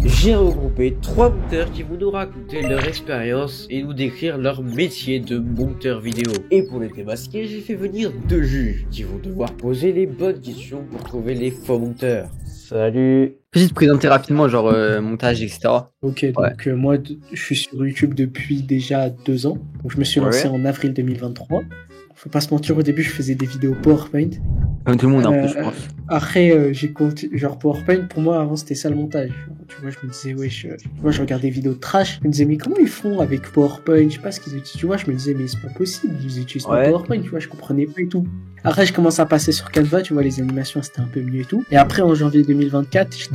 j'ai regroupé 3 monteurs qui vont nous raconter leur expérience et nous décrire leur métier de monteur vidéo. Et pour les démasquer, j'ai fait venir 2 juges qui vont devoir poser les bonnes questions pour trouver les faux monteurs. Salut. Peux-tu te présenter rapidement, genre montage, etc. Ok, donc moi je suis sur YouTube depuis déjà 2 ans. Donc je me suis lancé en avril 2023. Faut pas se mentir, au début je faisais des vidéos PowerPoint. Comme tout le monde, un peu, je pense. Après, j'ai continué, genre PowerPoint, pour moi avant c'était ça le montage. Tu vois, je me disais, je regardais des vidéos de trash. Je me disais, mais comment ils font avec PowerPoint? Je sais pas ce qu'ils utilisent. Tu vois, je me disais, mais c'est pas possible, ils utilisent pas PowerPoint, tu vois, je comprenais pas et tout. Après, je commence à passer sur Canva, tu vois, les animations c'était un peu mieux et tout. Et après, en janvier 2024, je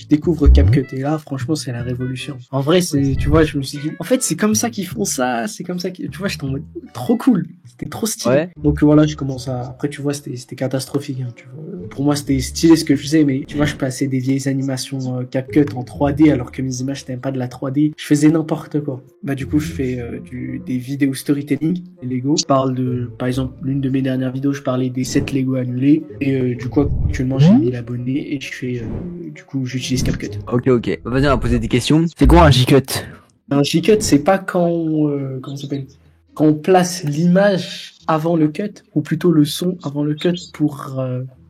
découvre CapCut. Et là, franchement, c'est la révolution. En vrai, tu vois, je me suis dit, en fait, c'est comme ça qu'ils font ça, c'est comme ça tu vois, j'étais en mode, trop cool. C'était trop stylé. Ouais. Donc voilà, je commence à, après, tu vois, c'était catastrophique, hein, tu vois. Pour moi, c'était stylé ce que je faisais, mais tu vois, je passais des vieilles animations CapCut en 3D, alors que mes images n'étaient pas de la 3D. Je faisais n'importe quoi. Bah, du coup, je fais des vidéos storytelling, les Lego. Je parle par exemple, l'une de mes dernières vidéos, je parlais des 7 Lego annulés. Et du coup, actuellement, j'ai 1000 abonnés et je fais, du coup, j'utilise CapCut. Ok. Vas-y, on va poser des questions. C'est quoi un J-Cut? Un J-Cut, c'est pas comment ça s'appelle? Quand on place l'image avant le cut, ou plutôt le son avant le cut pour...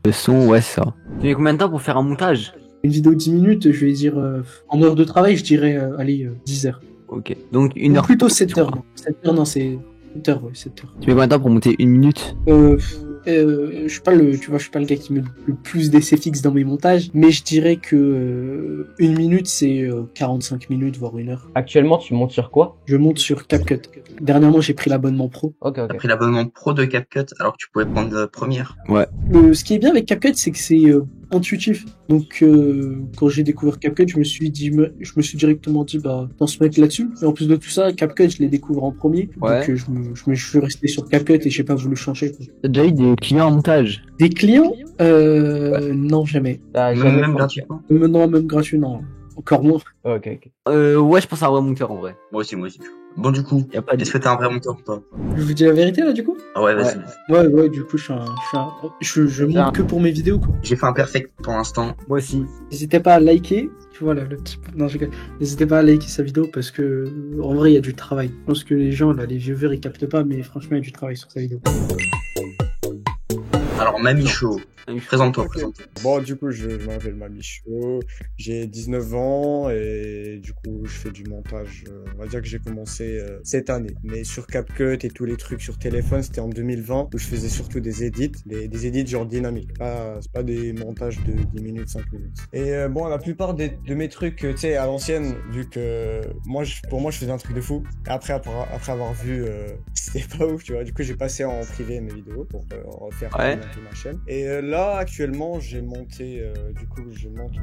Le son, ouais, ça. Tu mets combien de temps pour faire un montage? Une vidéo de 10 minutes, je vais dire... en heure de travail, je dirais, 10 heures. Ok, donc 1 heure. Plutôt 7 heures. 7 heures, non, c'est 7 heures, 7 heures. Tu mets combien de temps pour monter 1 minute? Je suis pas le gars qui met le plus d'essais fixes dans mes montages, mais je dirais que 1 minute, c'est 45 minutes, voire 1 heure. Actuellement, tu montes sur quoi? Je monte sur CapCut. Dernièrement, j'ai pris l'abonnement pro. Ok. T'as pris l'abonnement pro de CapCut alors que tu pouvais prendre Premiere. Ouais. Ce qui est bien avec CapCut, c'est que c'est intuitif. Donc, quand j'ai découvert CapCut, je me suis directement dit, bah, on se mettre là-dessus. Et en plus de tout ça, CapCut, je l'ai découvert en premier. Ouais. Donc, je suis resté sur CapCut et j'ai pas voulu changer. T'as déjà eu des clients en montage? Des clients? Non, jamais. Même gratuitement. Non, même gratuit, non. Encore moins. Ok. Ouais, je pense à un vrai monteur en vrai. Moi aussi. Bon, du coup, Y a pas de... est-ce que t'es un vrai monteur ou pas? Je vous dis la vérité, là, du coup? Ah ouais, vas-y. Ouais, du coup, je monte que pour mes vidéos, quoi. J'ai fait un perfect pour l'instant. Moi aussi. N'hésitez pas à liker. Tu vois, là, le petit... Non, je rigole. N'hésitez pas à liker sa vidéo parce que, en vrai, il y a du travail. Je pense que les gens, là, les viewers, ils captent pas, mais franchement, il y a du travail sur sa vidéo. Alors, Mamicho, présente-toi. Bon, du coup, je m'appelle Mamicho, j'ai 19 ans et du coup, je fais du montage. On va dire que j'ai commencé cette année. Mais sur CapCut et tous les trucs sur téléphone, c'était en 2020 où je faisais surtout des edits, des edits genre dynamiques. C'est pas des montages de 10 minutes, 5 minutes. Et bon, la plupart de mes trucs, tu sais, à l'ancienne, vu que pour moi, je faisais un truc de fou. Et après avoir vu, c'était pas ouf, tu vois. Du coup, j'ai passé en privé mes vidéos pour refaire ma chaîne. Et là, actuellement, je monte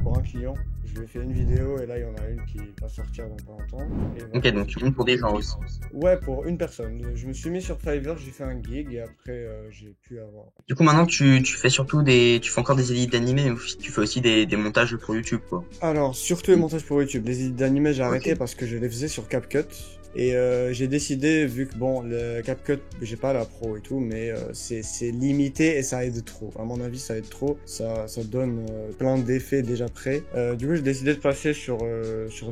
pour un client. Je lui ai fait une vidéo et là, il y en a une qui va sortir dans pas longtemps. Voilà. Ok, donc tu montes pour des gens aussi. Ouais, pour une personne. Je me suis mis sur Fiverr, j'ai fait un gig et après, j'ai pu avoir... Du coup, maintenant, tu fais encore des edits d'animés, mais tu fais aussi des montages pour YouTube, quoi. Alors, surtout les montages pour YouTube. Les edits d'animés, j'ai arrêté parce que je les faisais sur CapCut. Et j'ai décidé, vu que bon, le CapCut, j'ai pas la pro et tout, mais c'est limité et ça aide trop. À mon avis, ça aide trop. Ça donne plein d'effets déjà prêts. Du coup, j'ai décidé de passer sur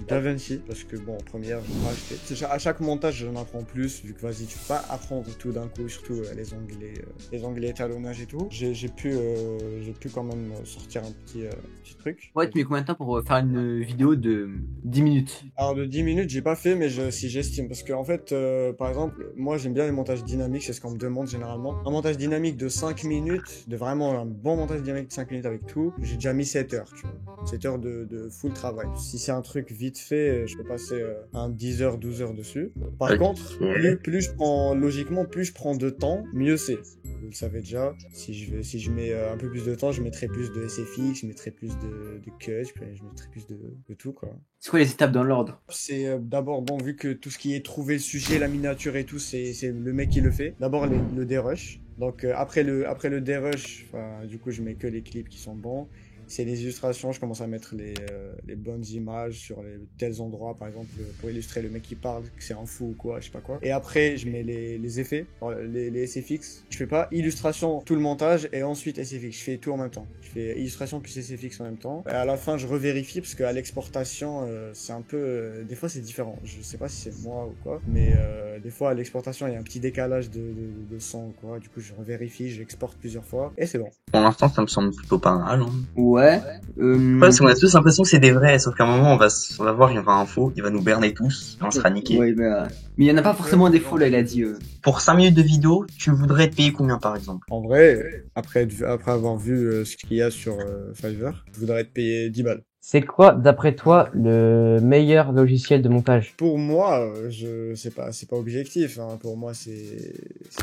DaVinci parce que bon, en première, je vais acheter. À chaque montage, j'en apprends plus, vu que vas-y, tu peux pas apprendre tout d'un coup, surtout les onglets étalonnage et tout. J'ai pu quand même sortir un petit truc. Ouais, tu mets combien de temps pour faire une vidéo de 10 minutes? Alors de 10 minutes, j'ai pas fait, mais si j'estime. Parce que en fait, par exemple, moi j'aime bien les montages dynamiques, c'est ce qu'on me demande généralement. Un montage dynamique de 5 minutes, de vraiment un bon montage dynamique de 5 minutes avec tout, j'ai déjà mis 7 heures, tu vois. 7 heures de full travail. Si c'est un truc vite fait, je peux passer un 10 heures, 12 heures dessus. Par contre, plus je prends de temps, mieux c'est. Vous le savez déjà, si je mets un peu plus de temps, je mettrai plus de SFX, je mettrai plus de cuts, je mettrai plus de tout, quoi. C'est quoi les étapes dans l'ordre? C'est d'abord, bon, vu que tout ce qui est trouver le sujet, la miniature et tout, c'est le mec qui le fait. D'abord le dérush. Donc après le dérush, du coup je mets que les clips qui sont bons. c'est les illustrations, je commence à mettre les bonnes images sur les tels endroits, par exemple, pour illustrer le mec qui parle, que c'est un fou ou quoi, je sais pas quoi. Et après, je mets les effets, les SFX. Je fais pas illustration, tout le montage, et ensuite SFX. Je fais tout en même temps. Je fais illustration plus SFX en même temps. Et à la fin, je revérifie, parce qu'à l'exportation, c'est un peu... des fois, c'est différent. Je sais pas si c'est moi ou quoi, mais des fois, à l'exportation, il y a un petit décalage de son ou quoi. Du coup, je revérifie, j'exporte plusieurs fois, et c'est bon. Pour l'instant, ça me semble plutôt pas mal. Hein. Ouais. Ouais, parce qu'on a tous l'impression que c'est des vrais, sauf qu'à un moment, on va voir, il y aura un faux, il va nous berner tous, et on sera niqué. Ouais, mais il y en a pas forcément des faux là, il a dit. Pour 5 minutes de vidéo, tu voudrais te payer combien par exemple? En vrai, après avoir vu ce qu'il y a sur Fiverr, je voudrais te payer 10 balles. C'est quoi, d'après toi, le meilleur logiciel de montage? Pour moi, c'est pas objectif. Hein. Pour moi, c'est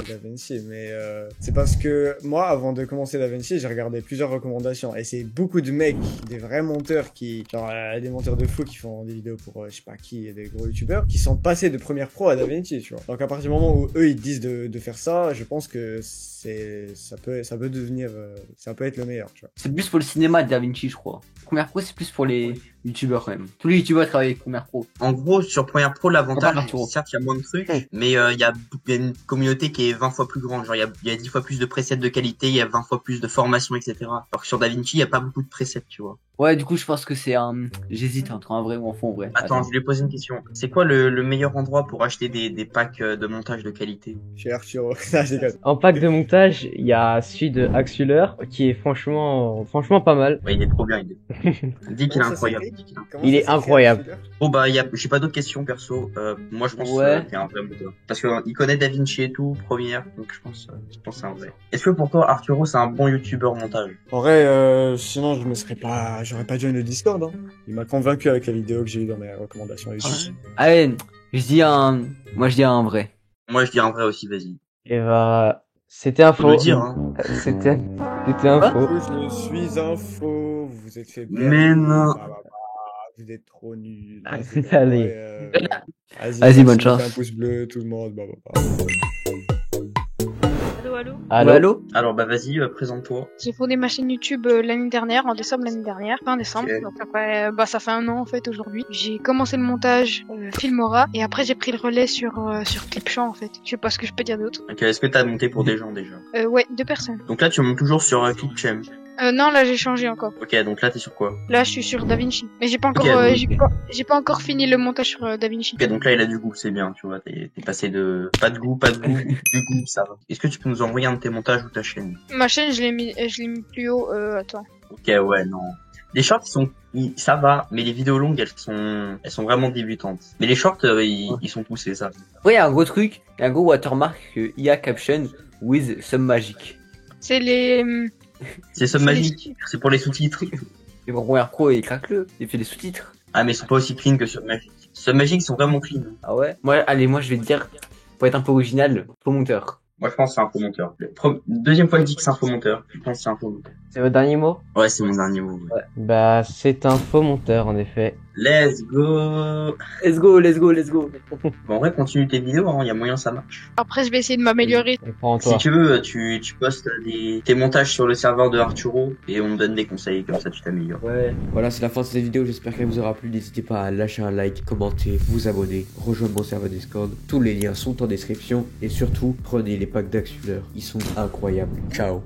DaVinci, mais c'est parce que moi, avant de commencer DaVinci, j'ai regardé plusieurs recommandations et c'est beaucoup de mecs, des vrais monteurs genre des monteurs de fou qui font des vidéos pour je sais pas qui, des gros youtubeurs, qui sont passés de Premiere Pro à DaVinci, tu vois. Donc à partir du moment où eux ils disent de faire ça, je pense que ça peut devenir, ça peut être le meilleur, tu vois. C'est plus pour le cinéma DaVinci, je crois. Premiere Pro, c'est plus pour les youtubeurs quand même. Tous les youtubeurs travaillent avec Premiere Pro. En gros, sur Premiere Pro, l'avantage, Arturo. certes, il y a moins de trucs, mais il y a une communauté qui est 20 fois plus grande. Genre, il y a 10 fois plus de presets de qualité, il y a 20 fois plus de formation, etc. Alors que sur DaVinci, il y a pas beaucoup de presets, tu vois. Ouais, du coup, je pense que c'est j'hésite entre un vrai ou un faux en vrai. Attends, je lui ai posé une question. C'est quoi le meilleur endroit pour acheter des packs de montage de qualité? Chez Arturo. Non, je déconne. En pack de montage, il y a celui de Axuler, qui est franchement pas mal. Ouais, il est trop bien, il dit qu'il est incroyable. Il est incroyable. Bon bah j'ai pas d'autres questions perso. Moi je pense qu'il y a un vrai moteur. Parce que il connaît DaVinci et tout, Premiere, donc je pense que c'est un vrai. Est-ce que pour toi Arturo c'est un bon youtubeur montage? En vrai, sinon j'aurais pas join le Discord. Hein. Il m'a convaincu avec la vidéo que j'ai eu dans mes recommandations YouTube. Allez, moi je dis un vrai. Moi je dis un vrai aussi, vas-y. Et bah, c'était un Faut faux. le dire, hein. C'était un faux. Je suis un faux, vous vous êtes fait bien. Mais non. Vous êtes trop nuls. Allez. Vas-y, bonne chance. Un pouce bleu, tout le monde. Allô? Alors bah vas-y, présente-toi. J'ai fondé ma chaîne YouTube l'année dernière, en décembre l'année dernière, fin décembre. Ok. Donc après, ça fait 1 an en fait aujourd'hui. J'ai commencé le montage Filmora et après j'ai pris le relais sur Clipchamp en fait. Je sais pas ce que je peux dire d'autre. Ok, est-ce que t'as monté pour des gens déjà? Ouais, 2 personnes. Donc là tu montes toujours sur Clipchamp. Non, là j'ai changé encore. Ok, donc là t'es sur quoi? Là je suis sur DaVinci, mais j'ai pas encore, Ok, j'ai pas encore fini le montage sur DaVinci. Ok, donc là il a du goût, c'est bien, tu vois, t'es passé de pas de goût, du goût, ça va. Est-ce que tu peux nous envoyer un de tes montages ou ta chaîne? Ma chaîne je l'ai mis plus haut. Attends. Ok, ouais, non. Les shorts ça va, mais les vidéos longues elles sont vraiment débutantes. Mais les shorts ils sont poussés, ça. Ouais, il y a un gros truc, il y a un gros watermark IA caption with some magic. C'est les. C'est Submagic, c'est pour les sous-titres. Et bon, Premiere Pro, il craque-le, il fait des sous-titres. Ah mais ils sont pas aussi clean que Submagic. Submagic sont vraiment clean. Ah ouais? Moi je vais te dire, pour être un peu original, faux monteur. Moi je pense que c'est un faux monteur. Deuxième fois que je dis que c'est un faux monteur, je pense que c'est un faux monteur. C'est votre dernier mot? Ouais, c'est mon dernier mot. Ouais. Bah, c'est un faux monteur, en effet. Let's go. Let's go. Bon, en vrai, continue tes vidéos, hein, y a moyen ça marche. Après je vais essayer de m'améliorer. Et prends en Si toi. tu veux, tu postes tes montages sur le serveur de Arturo et on me donne des conseils, comme ça tu t'améliores. Ouais. Voilà, c'est la fin de cette vidéo, j'espère qu'elle vous aura plu. N'hésitez pas à lâcher un like, commenter, vous abonner, rejoindre mon serveur Discord. Tous les liens sont en description et surtout, prenez les packs d'Axuler, ils sont incroyables. Ciao.